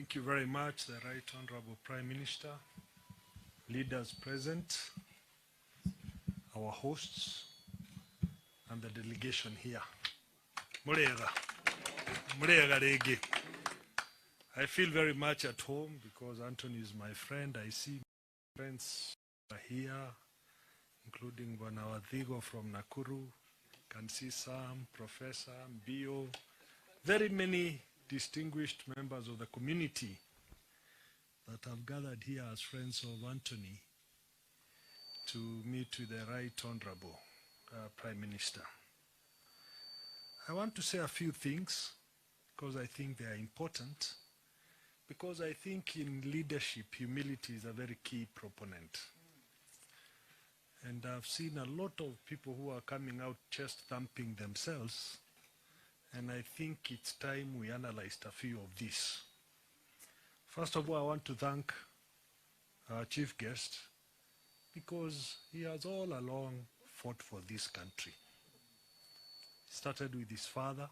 Thank you very much, the Right Honorable Prime Minister, leaders present, our hosts, and the delegation here. Murega Rege. I feel very much at home because Anthony is my friend. I see friends are here, including Banawadhigo from Nakuru. Can see Sam, Professor, Bio, very many distinguished members of the community that have gathered here as friends of Anthony to meet with the Right Honorable Prime Minister. I want to say a few things because I think they are important, because I think in leadership, humility is a very key proponent. And I've seen a lot of people who are coming out chest thumping themselves, and I think it's time we analyzed a few of these. First of all, I want to thank our chief guest because he has all along fought for this country. He started with his father.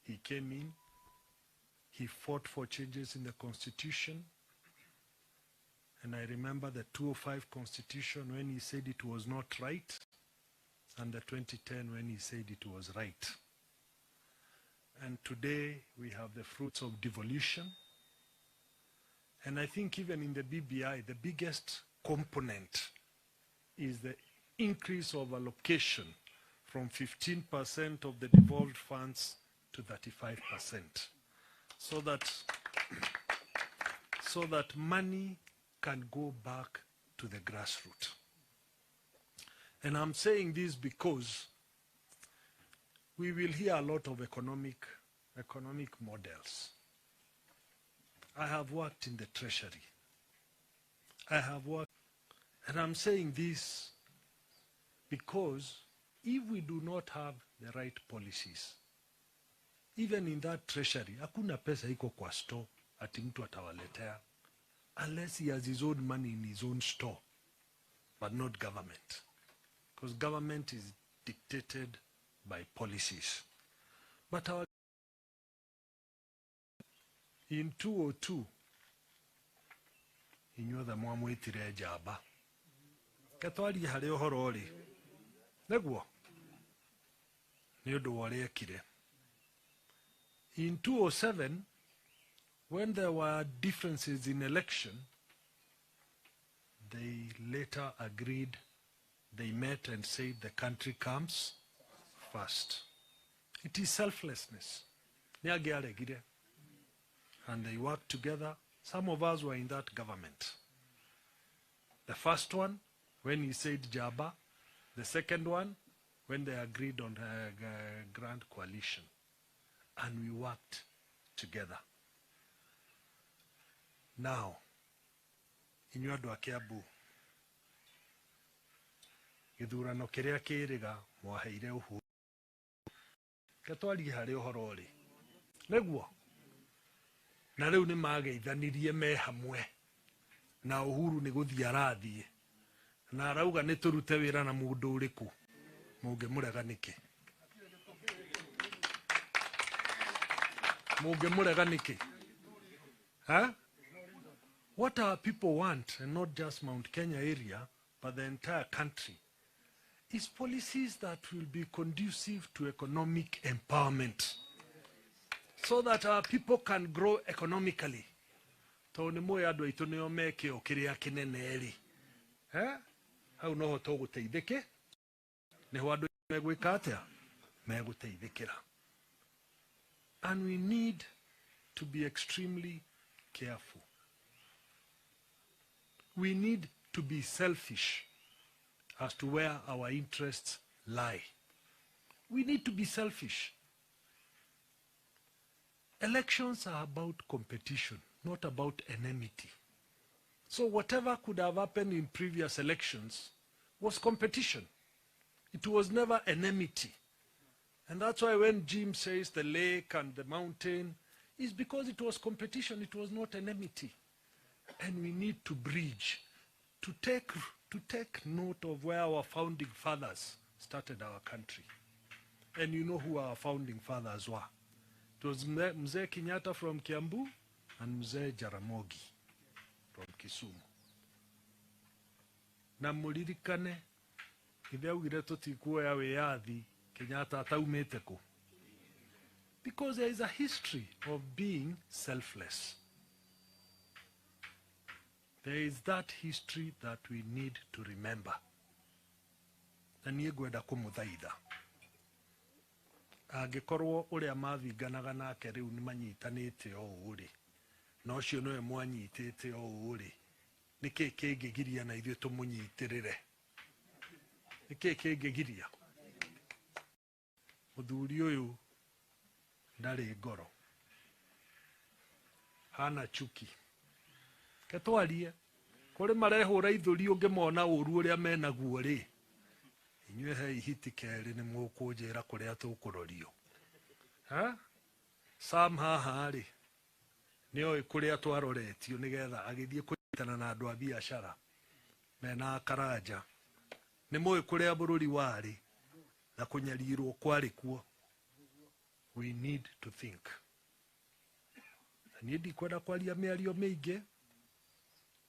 He came in. He fought for changes in the Constitution. And I remember the 2005 Constitution when he said it was not right, and the 2010 when he said it was right. And today we have the fruits of devolution. And I think even in the BBI, the biggest component is the increase of allocation from 15% of the devolved funds to 35%. So that money can go back to the grassroots. And I'm saying this because we will hear a lot of economic models. I have worked in the Treasury. And I'm saying this because if we do not have the right policies, even in that Treasury, hakuna pesa iko kwa store ati mtu atawaletea, unless he has his own money in his own store, but not government. Because government is dictated by policies. But in 2002, inyuothe mwamwitire njamba. Gatwari hari uhoro ri. Neguo. Ni undu wa ekire. In 2007, when there were differences in election, they later agreed, they met and said the country comes first. It is selflessness. And they worked together. Some of us were in that government. The first one, when he said Jaba. The second one, when they agreed on a grand coalition. And we worked together. Now, inyuĩ andũ a Kiambu, gĩthurano kĩrĩa kĩrĩga mwaheire Uhuru. Gatwarie harĩ ũhoro rĩ. Nĩguo. Na rĩu nĩ mageithanirie me hamwe. Na Uhuru nĩ gũthiĩ arathiĩ. Na arauga nĩ tũrute wĩra na mũndũ ũrĩkũ. Mũngĩmũrega nĩkĩ? Mũngĩmũrega nĩkĩ? Huh? What our people want, and not just Mount Kenya area, but the entire country, is policies that will be conducive to economic empowerment, so that our people can grow economically. Toni moya andũ aitũ nĩo mekĩo kĩrĩa kĩnene rĩ. Hau noho tũgũteithĩke. Nĩho andũ megwĩka atĩa? Megũteithĩkĩra. And we need to be extremely careful. We need to be selfish as to where our interests lie. We need to be selfish. Elections are about competition, not about enmity. So whatever could have happened in previous elections was competition. It was never enmity. And that's why when Jim says the lake and the mountain, it's because it was competition, it was not enmity. And we need to bridge, to take note of where our founding fathers started our country. And you know who our founding fathers were. It was Mzee Kenyatta from Kiambu and Mzee Jaramogi from Kisumu. Na muririkane ithe augire tutikuoya wiyathi Kenyatta ataumite ku, because there is a history of being selfless. There is that history that we need to remember. Na niĩ ngwenda kũmũthaitha angĩkorwo ũrĩa mathinganaga nake rĩu nĩ manyitanĩte o ũrĩ na ũcio nĩwe mwanyitĩte o ũrĩ, nĩkĩĩ kĩngĩgiria na ithuĩ tũmũnyitĩrĩre? Nĩkĩĩ kĩngĩgiria? Mũthuri ũyũ ndarĩ ngoro, hana chuki. Ketwarie kũrĩ marehũra ithũri ũngĩmona ũru ũrĩa menaguo rĩ, inyuĩ he ihiti kerĩ nĩ mũkũnjĩra kũrĩa tũkũrorio. Sam haha rĩ nĩoĩ kũrĩa twaroretio nĩgetha agĩthiĩ kũnyitana na andũ a biacara mena karanja. Nĩ mũĩ kũrĩa bũrũri warĩ na kũnyarirwo kwarĩ kuo. We need to think. Na niĩ ndikwenda kwaria mĩario mĩingĩ,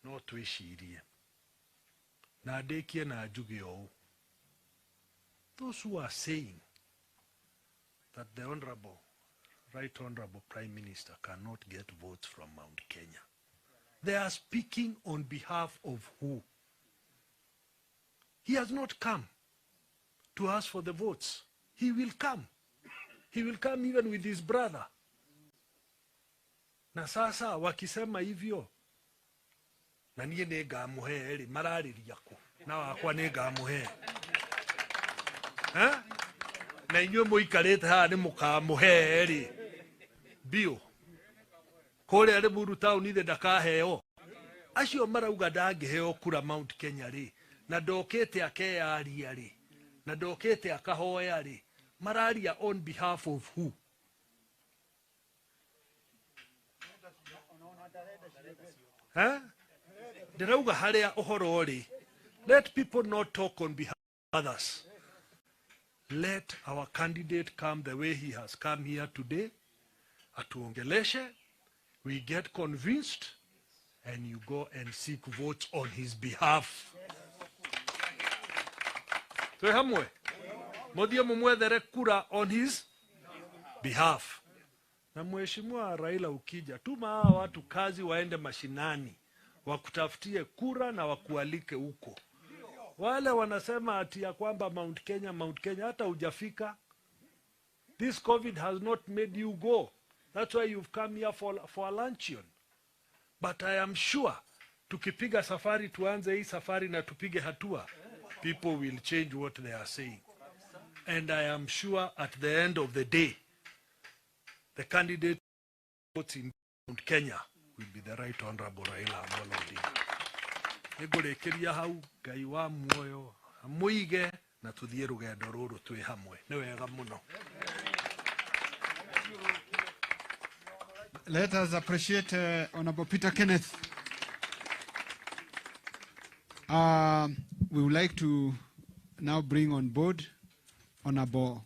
no twĩcirie na ndĩkie na njuge ũũ. Those who are saying that the Right Honorable Prime Minister cannot get votes from Mount Kenya, they are speaking on behalf of who? He has not come to ask for the votes. He will come. He will come even with his brother. Na sasa wakisema hivyo, na niĩ nĩngamũhe rĩ, mararĩria kũ? Na wakwa nĩngamũhe. Na inyuĩ mũikarĩte haha nĩ mũkamũhe rĩ bio kũrĩa Limuru town ithe ndakaheo? Acio marauga ndangĩheo kura Mount Kenya rĩ, na ndokĩte akeyaria rĩ, na ndokĩte akahoya rĩ, mararia on behalf of who? Ndĩrauga harĩa ũhoro rĩ, let people not talk on behalf of others. Let our candidate come the way he has come here today. Atuongeleshe, we get convinced, and you go and seek votes on his behalf. So hamwe, modia mumwethere kura on his behalf. Na mheshimiwa Raila ukija, tuma hawa watu kazi waende mashinani, wakutafutie kura na wakualike huko. Wale wanasema ati ya kwamba Mount Kenya, hata hujafika. This COVID has not made you go. That's why you've come here for a luncheon. But I am sure, tukipiga safari, tuanze hii safari na tupige hatua, people will change what they are saying. And I am sure at the end of the day, the candidate in Mount Kenya will be the Right Honorable Raila Amolo Odinga. Nĩngũrĩkĩria hau, Ngai wa muoyo amũige na tuthiĩ rũgendo rũrũ twĩ hamwe. Nĩ wega mũno. Let us appreciate Honorable Peter Kenneth. We would like to now bring on board Honorable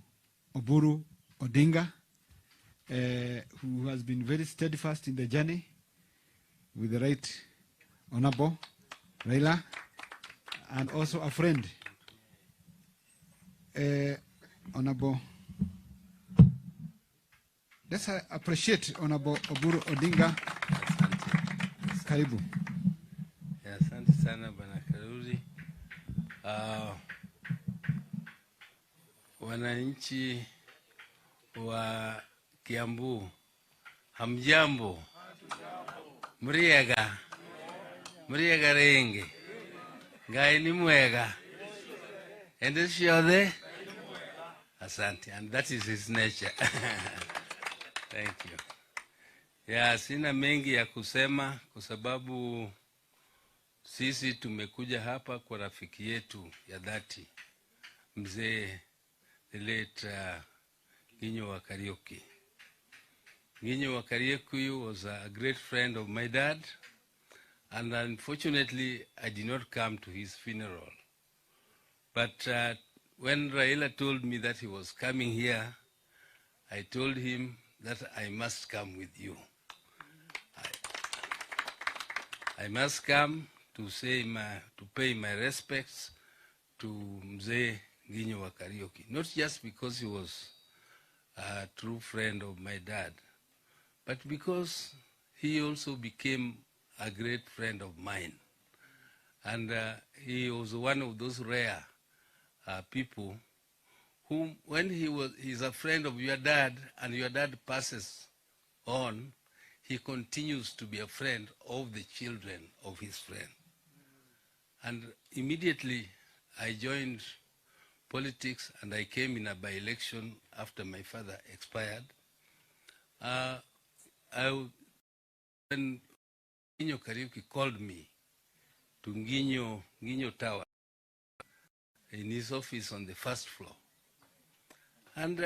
Oburu Odinga, who has been very steadfast in the journey with the Right Honorable Raila, and also a friend, Honorable. Let's appreciate Honorable Oburu Odinga. Karibu. Asante sana Bwana Karuri. Wananchi wa Kiambu, hamjambo? Muriega renge. Ngai ni mwega. And this yode? Asante. And that is his nature. Thank you. Ya, sina mengi ya kusema kwa sababu sisi tumekuja hapa kwa rafiki yetu ya dhati, mzee the late Nginyo wa Kariuki. Nginyo wa Kariuki was a great friend of my dad, and unfortunately I did not come to his funeral. But when Raila told me that he was coming here, I told him that I must come with you. I must come to pay my respects to Mzee Nginyo wa Kariuki, not just because he was a true friend of my dad, but because he also became a great friend of mine. And he was one of those rare people whom, when he's a friend of your dad and your dad passes on, he continues to be a friend of the children of his friend. And immediately I joined politics and I came in a by-election after my father expired. When Nginyo Kariuki called me to Nginyo Tower in his office on the first floor, and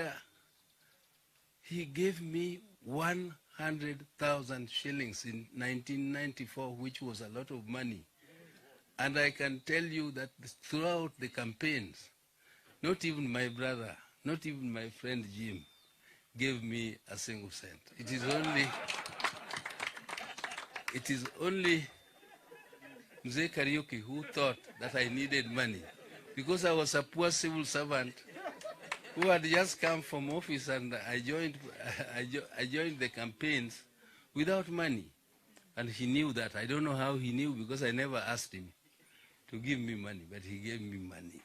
he gave me 100,000 shillings in 1994, which was a lot of money. And I can tell you that throughout the campaigns, not even my brother, not even my friend Jim, gave me a single cent. It is only Mzee Kariuki who thought that I needed money, because I was a poor civil servant who had just come from office, and I joined the campaigns without money. And he knew that. I don't know how he knew, because I never asked him to give me money, but he gave me money.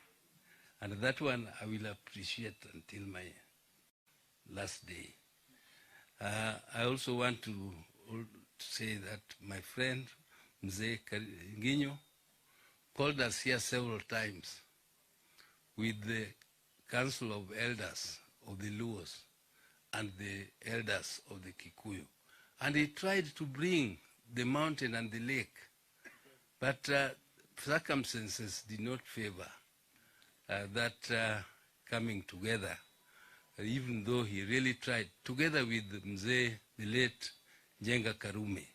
And that one I will appreciate until my last day. I also want to say that my friend Mzee Nginyo called us here several times with the Council of Elders of the Luos and the elders of the Kikuyu. And he tried to bring the mountain and the lake, but circumstances did not favor that coming together, even though he really tried, together with Mzee, the late Njenga Karume.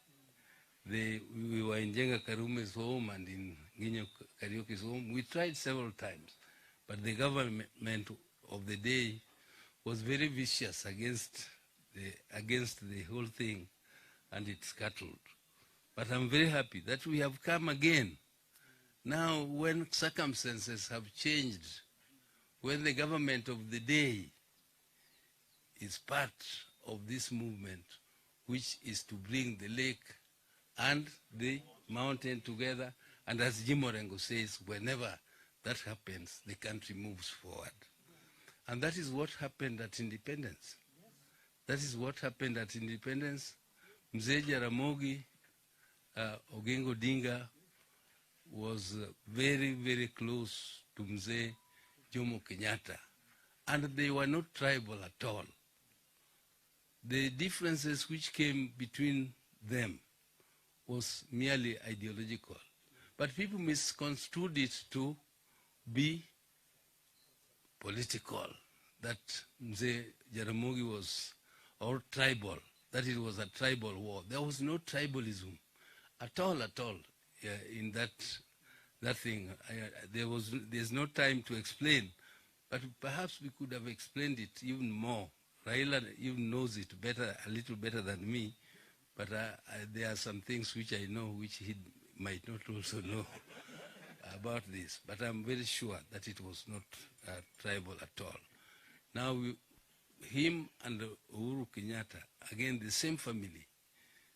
We were in Njenga Karume's home and in Nginyo Kariuki's home. We tried several times, but the government of the day was very vicious against the whole thing, and it scuttled. But I'm very happy that we have come again. Now, when circumstances have changed, when the government of the day is part of this movement, which is to bring the lake and the mountain together, and as Jim Orengo says, whenever that happens, the country moves forward. And that is what happened at independence. That is what happened at independence. Mzee Jaramogi Oginga Odinga was very, very close to Mzee Jomo Kenyatta, and they were not tribal at all. The differences which came between them was merely ideological, but people misconstrued it to be political, that Mzee Jaramogi was or tribal, that it was a tribal war. There was no tribalism at all in that thing. There's no time to explain, but perhaps we could have explained it even more. Raila even knows it better, a little better than me, but there are some things which I know which he might not also know about this. But I'm very sure that it was not tribal at all. Now, him and Uhuru Kenyatta, again the same family,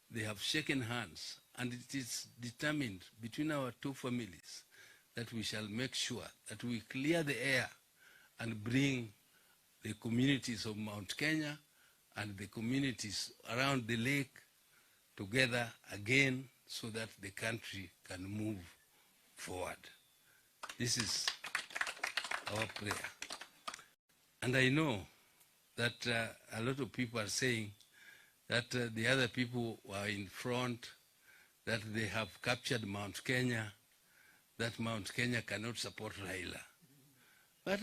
they have shaken hands, and it is determined between our two families that we shall make sure that we clear the air and bring the communities of Mount Kenya and the communities around the lake together again, so that the country can move forward. This is our prayer. And I know that a lot of people are saying that the other people were in front, that they have captured Mount Kenya, that Mount Kenya cannot support Raila. But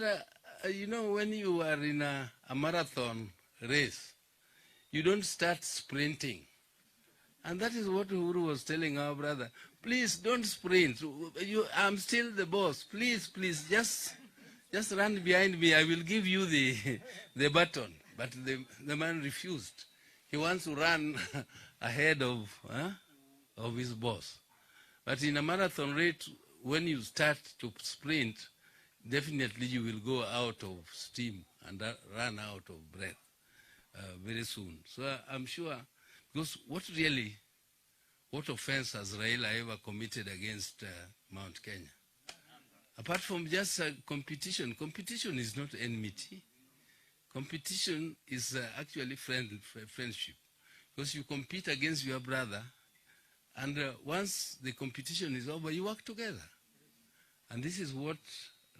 you know, when you are in a marathon race, you don't start sprinting. And that is what Uhuru was telling our brother. Please don't sprint. I'm still the boss. Please, just run behind me. I will give you the baton. But the man refused. He wants to run ahead of his boss. But in a marathon rate, when you start to sprint, definitely you will go out of steam and run out of breath very soon. So I'm sure, because what offense has Raila ever committed against Mount Kenya? Apart from just competition is not enmity. Competition is actually friendship. Because you compete against your brother, and once the competition is over, you work together. And this is what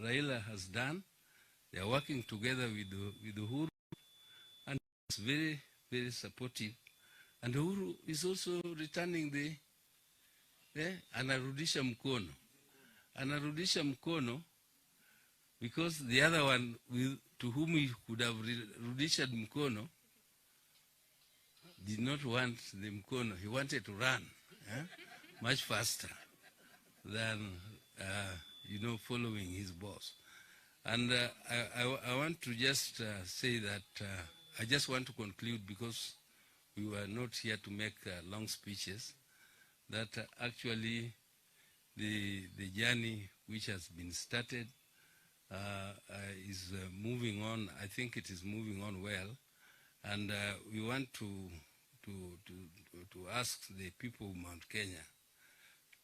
Raila has done. They are working together with Uhuru, and it's very, very supportive. And Uhuru is also returning anarudisha mkono, because the other one to whom he could have rudisha mkono did not want the mkono. He wanted to run much faster than following his boss. And I want to just say that I just want to conclude, because we were not here to make long speeches, that actually the journey which has been started is moving on. I think it is moving on well, and we want to ask the people of Mount Kenya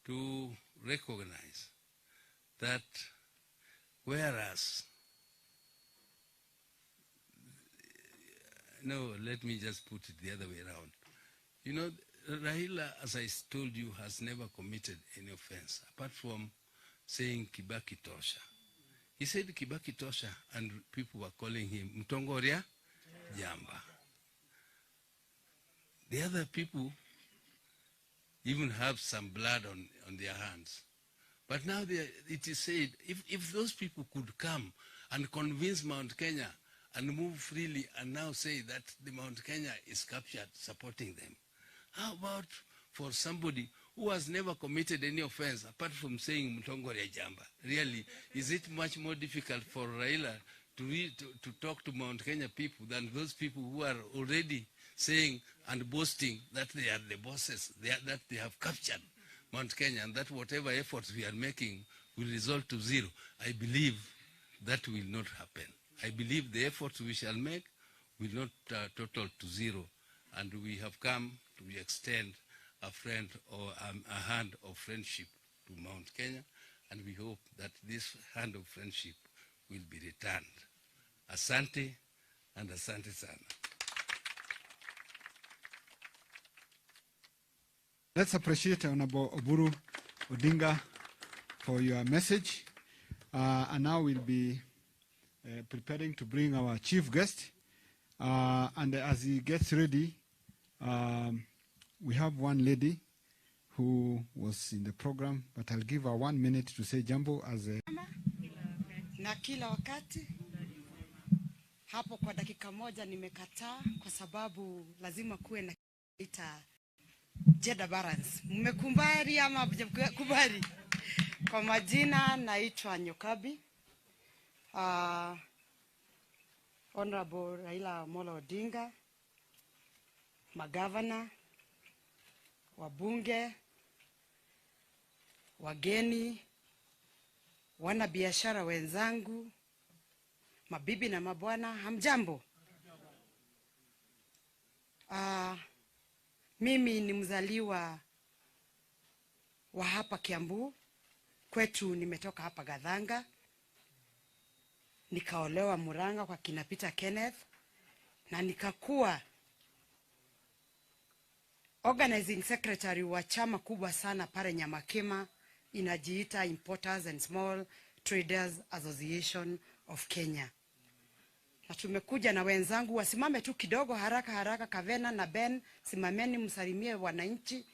to recognize that whereas, no, let me just put it the other way around. You know, Raila, as I told you, has never committed any offense, apart from saying Kibaki Tosha. He said Kibaki Tosha, and people were calling him Mtongoria Jamba. The other people even have some blood on their hands. But now it is said, if those people could come and convince Mount Kenya and move freely and now say that the Mount Kenya is captured, supporting them, how about for somebody who has never committed any offense apart from saying Mtongoria Jamba? Really, is it much more difficult for Raila to talk to Mount Kenya people than those people who are already saying and boasting that they are the bosses, that they have captured Mount Kenya, and that whatever efforts we are making will result to zero? I believe that will not happen. I believe the efforts we shall make will not total to zero, and we have come to extend a hand of friendship to Mount Kenya, and we hope that this hand of friendship will be returned. Asante, and asante sana. Let's appreciate Honorable Oburu Odinga for your message. And now we'll be preparing to bring our chief guest. And as he gets ready, we have one lady who was in the program, but I'll give her 1 minute to say jambo as a... Na kila wakati hapo kwa dakika moja nimekataa, kwa sababu lazima kuwe na gender balance. Mmekumbali ama mjekubali? Kwa majina naitwa Nyokabi. Honorable Raila Amolo Odinga, magavana, wabunge, wageni, wana biashara wenzangu, mabibi na mabwana, hamjambo? Mimi ni mzaliwa wa hapa Kiambu. Kwetu nimetoka hapa Gathanga. Nikaolewa Muranga kwa kina Peter Kenneth, na nikakuwa organizing secretary wa chama kubwa sana pale Nyamakema, inajiita Importers and Small Traders Association of Kenya. Na tumekuja na wenzangu, wasimame tu kidogo haraka, Kavena na Ben, simameni msalimie wananchi,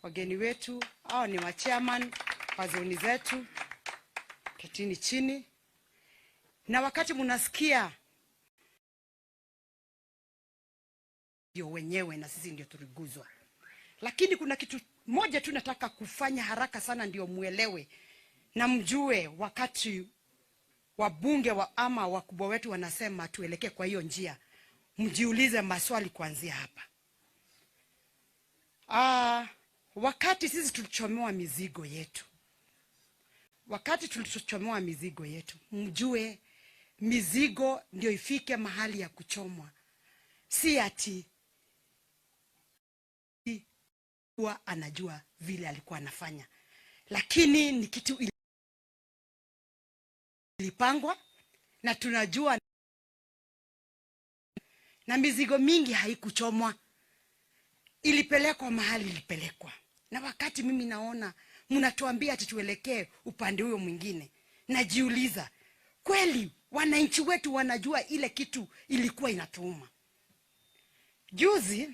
wageni wetu, hao ni wa chairman wa zoni zetu, ketini chini. Na wakati mnasikia ndio wenyewe na sisi ndio turiguzwa. Lakini kuna kitu moja tu nataka kufanya haraka sana ndio muelewe na mjue, wakati wabunge ama wakubwa wetu wanasema tuelekee kwa hiyo njia, mjiulize maswali kuanzia hapa. wakati sisi tulichomewa mizigo yetu, mjue mizigo ndio ifike mahali ya kuchomwa, si ati huwa anajua vile alikuwa anafanya, lakini ni kitu ilipangwa na tunajua, na mizigo mingi haikuchomwa, ilipelekwa mahali ilipelekwa. Na wakati mimi naona mnatuambia ati tuelekee upande huyo mwingine, najiuliza kweli wananchi wetu wanajua ile kitu ilikuwa inatuuma? Juzi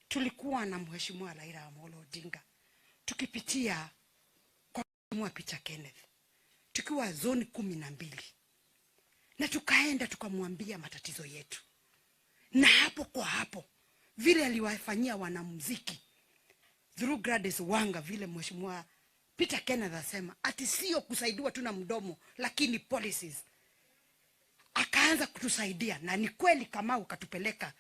tulikuwa na Mheshimiwa Raila Amolo Odinga tukipitia kwa Mheshimiwa Peter Kenneth, tukiwa zone 12, na tukaenda tukamwambia matatizo yetu, na hapo kwa hapo vile aliwafanyia wanamuziki through Gladys Wanga, vile Mheshimiwa Peter Kenneth asema ati sio kusaidiwa tu na mdomo lakini policies, akaanza kutusaidia. Na ni kweli kama ukatupeleka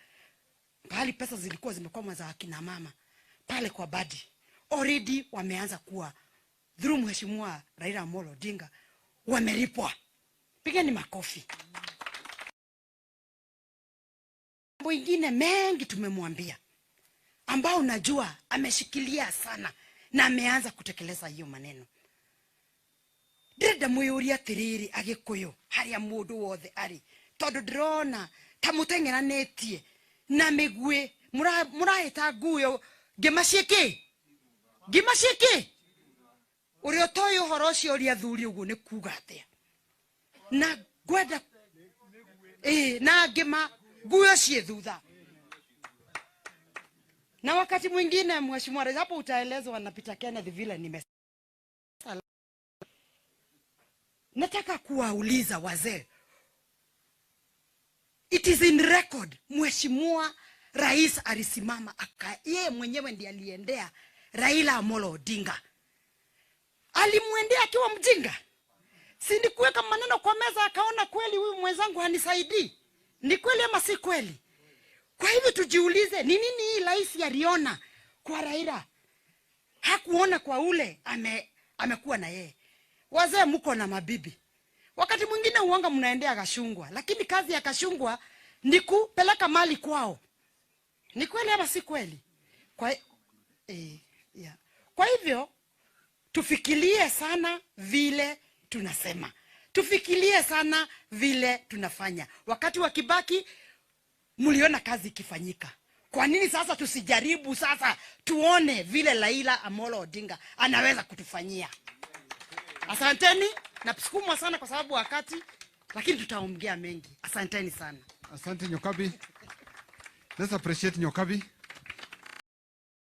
pale pesa zilikuwa zimekwama za akina mama pale kwa badi, already wameanza kuwa through Mheshimiwa Raila Amolo Odinga wamelipwa. Pigeni makofi. Mambo ingine mengi tumemwambia ambao najua ameshikilia sana na ameanza kutekeleza hiyo maneno. Ndenda muyuria tiriri agikuyu haria mundu wothe ari, tondu ndirona ta mutengeranĩtie na migwe murahita nguyo ngimaciki uria toy uhoro ucio uria thuri uguo ni kuga atia, na gwenda na ngima nguyo cie thutha. Na wakati mwingine Mheshimiwa Rais, hapo utaelezwa na Peter Kenneth vile nimesema. Nataka kuwauliza wazee, it is in record, Mheshimiwa Rais alisimama yeye mwenyewe ndiye aliendea Raila Amolo Odinga. Alimwendea akiwa mjinga? Si ni kuweka maneno kwa meza akaona kweli huyu mwenzangu hanisaidii? Ni kweli ama si kweli? Kwa hivyo tujiulize, ni nini hii rais aliona kwa Raila hakuona kwa ule amekuwa na yeye? Wazee mko na mabibi, wakati mwingine uonga mnaendea Kashungwa, lakini kazi ya Kashungwa ni kupeleka mali kwao. Ni kweli ama si kweli? Kwa hivyo tufikirie sana vile tunasema, tufikirie sana vile tunafanya. Wakati wa Kibaki mliona kazi ikifanyika, kwa nini sasa tusijaribu sasa tuone vile Raila Amolo Odinga anaweza kutufanyia? Asanteni, na tusukumwa sana kwa sababu wakati, lakini tutaongea mengi. Asanteni sana. Asante Nyokabi. Let's appreciate Nyokabi.